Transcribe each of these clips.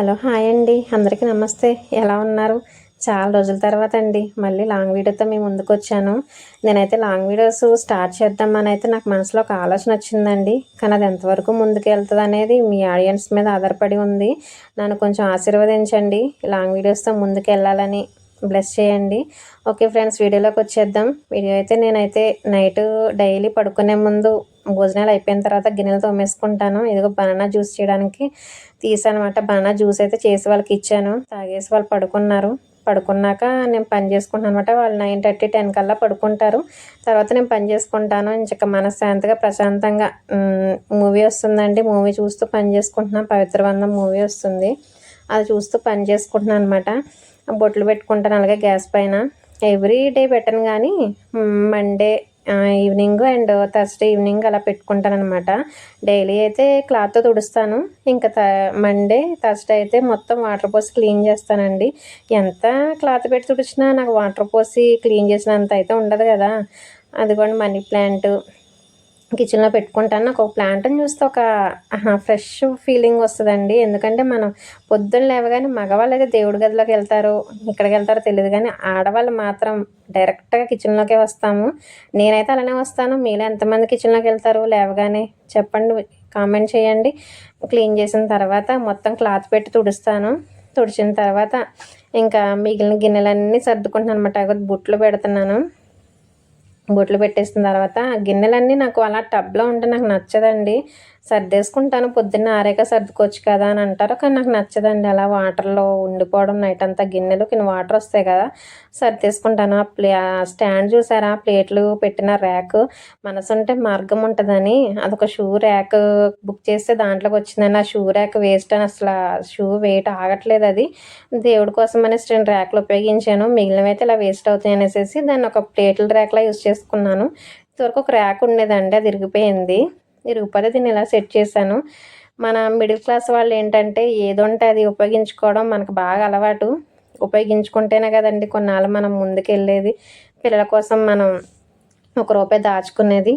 Hello hi అండి, అందరికీ నమస్తే. ఎలా ఉన్నారు? చాలా రోజుల తర్వాత అండి మళ్ళీ లాంగ్ వీడియోతో మీ ముందుకు వచ్చాను. నేనైతే లాంగ్ వీడియోస్ స్టార్ట్ చేద్దామని అయితే నాకు మనసులో ఒక ఆలోచన వచ్చిందండి. కానీ అది ఎంతవరకు ముందుకు వెళ్తుంది అనేది మీ ఆడియన్స్ మీద ఆధారపడి ఉంది. నన్ను కొంచెం ఆశీర్వదించండి, లాంగ్ వీడియోస్తో ముందుకు వెళ్ళాలని బ్లెస్ చేయండి. ఓకే ఫ్రెండ్స్, వీడియోలోకి వచ్చేద్దాం. వీడియో అయితే నేనైతే నైట్ డైలీ పడుకునే ముందు భోజనాలు అయిపోయిన తర్వాత గిన్నెలు తోమేసుకుంటాను. ఇదిగో బనానా జ్యూస్ చేయడానికి తీసానమాట. బనానా జ్యూస్ అయితే చేసి వాళ్ళకి ఇచ్చాను, తాగేసి వాళ్ళు పడుకున్నారు. పడుకున్నాక నేను పని చేసుకుంటాను అనమాట. వాళ్ళు 9:30, 10 కల్లా పడుకుంటారు. తర్వాత నేను పని చేసుకుంటాను. ఇంక మనశ్శాంతిగా ప్రశాంతంగా మూవీ వస్తుందండి, మూవీ చూస్తూ పని చేసుకుంటున్నాను. పవిత్ర బంధం మూవీ వస్తుంది, అది చూస్తూ పని చేసుకుంటున్నాను అనమాట. బొట్లు పెట్టుకుంటాను అలాగే గ్యాస్ పైన. ఎవ్రీ డే పెట్టను కానీ Monday evening and Thursday evening అలా పెట్టుకుంటాను అనమాట. డైలీ అయితే క్లాత్తో తుడుస్తాను. ఇంకా మండే థర్స్డే అయితే మొత్తం వాటర్ పోసి క్లీన్ చేస్తానండి. ఎంత క్లాత్ పెట్టి తుడిచినా నాకు వాటర్ పోసి క్లీన్ చేసినంత అయితే ఉండదు కదా. అదిగోండి మనీ ప్లాంట్ కిచెన్లో పెట్టుకుంటాను. నాకు ఒక ప్లాంట్ని చూస్తే ఒక ఫ్రెష్ ఫీలింగ్ వస్తుందండి. ఎందుకంటే మనం పొద్దున్న లేవగానే మగవాళ్ళు అయితే దేవుడి గదిలోకి వెళ్తారు, ఇక్కడికి వెళ్తారో తెలియదు, కానీ ఆడవాళ్ళు మాత్రం డైరెక్ట్గా కిచెన్లోకే వస్తాము. నేనైతే అలానే వస్తాను. మీలో ఎంతమంది కిచెన్లోకి వెళ్తారు లేవగానే చెప్పండి, కామెంట్ చేయండి. క్లీన్ చేసిన తర్వాత మొత్తం క్లాత్ పెట్టి తుడుస్తాను. తుడిచిన తర్వాత ఇంకా మిగిలిన గిన్నెలన్నీ సర్దుకుంటున్నాను అనమాట. బుట్లు పెడుతున్నాను. బొట్లు పెట్టేసిన తర్వాత గిన్నెలన్నీ నాకు అలా టబ్లో ఉంటే నాకు నచ్చదండి. సర్దేసుకుంటాను, పొద్దున్న ఆరేక సర్దుకోవచ్చు కదా అని అంటారు, కానీ నాకు నచ్చదండి అలా వాటర్లో ఉండిపోవడం. నైట్ అంతా గిన్నెలు కింద వాటర్ వస్తాయి కదా, సర్దేసుకుంటాను. ఆ స్టాండ్ చూసారా, ప్లేట్లు పెట్టిన ర్యాక్, మనసుంటే మార్గం ఉంటుందని అదొక షూ ర్యాక్ బుక్ చేస్తే దాంట్లోకి వచ్చిందని. ఆ షూ ర్యాక్ వేస్ట్ అని అసలు షూ వెయిట్ ఆగట్లేదు. అది దేవుడి కోసం అనేసి 2 ర్యాక్లు ఉపయోగించాను, మిగిలినవి అయితే ఇలా వేస్ట్ అవుతాయి అనేసి దాన్ని ఒక ప్లేట్ల ర్యాక్లా యూజ్ చేసుకున్నాను. ఇంతవరకు ఒక ర్యాక్ ఉండేదండి, అది ఇరిగిపోయింది. ఇరిగిపోతే దీన్ని ఇలా సెట్ చేశాను. మన మిడిల్ క్లాస్ వాళ్ళు ఏంటంటే ఏదో ఉంటే అది ఉపయోగించుకోవడం మనకు బాగా అలవాటు. ఉపయోగించుకుంటేనే కదండి కొన్నాళ్ళు మనం ముందుకెళ్ళేది. పిల్లల కోసం మనం ₹1 దాచుకునేది.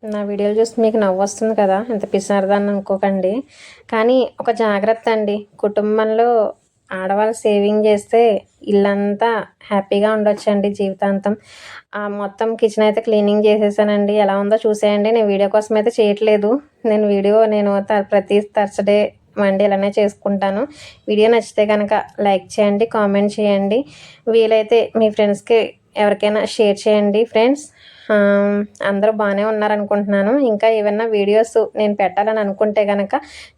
నా వీడియోలు చూసి మీకు నవ్వు వస్తుంది కదా, ఎంత పిసినారిదాన్ని అనుకోకండి. కానీ ఒక జాగ్రత్త అండి, కుటుంబంలో ఆడవాళ్ళు సేవింగ్ చేస్తే ఇల్లంతా హ్యాపీగా ఉండొచ్చండి జీవితాంతం. మొత్తం కిచెన్ అయితే క్లీనింగ్ చేసేసానండి. ఎలా ఉందో చూసేయండి. నేను వీడియో కోసం అయితే చేయట్లేదు. నేను ప్రతి థర్స్డే మండే ఇలానే చేసుకుంటాను. వీడియో నచ్చితే కనుక లైక్ చేయండి, కామెంట్ చేయండి, వీలైతే మీ ఫ్రెండ్స్కి ఎవరికైనా షేర్ చేయండి. ఫ్రెండ్స్, అందరూ బాగానే ఉన్నారనుకుంటున్నాను. ఇంకా ఏమైనా వీడియోస్ నేను పెట్టాలని అనుకుంటే కనుక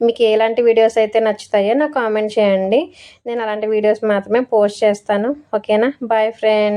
మీకు ఎలాంటి వీడియోస్ అయితే నచ్చుతాయో నాకు కామెంట్ చేయండి. నేను అలాంటి వీడియోస్ మాత్రమే పోస్ట్ చేస్తాను. ఓకేనా? Bye friends.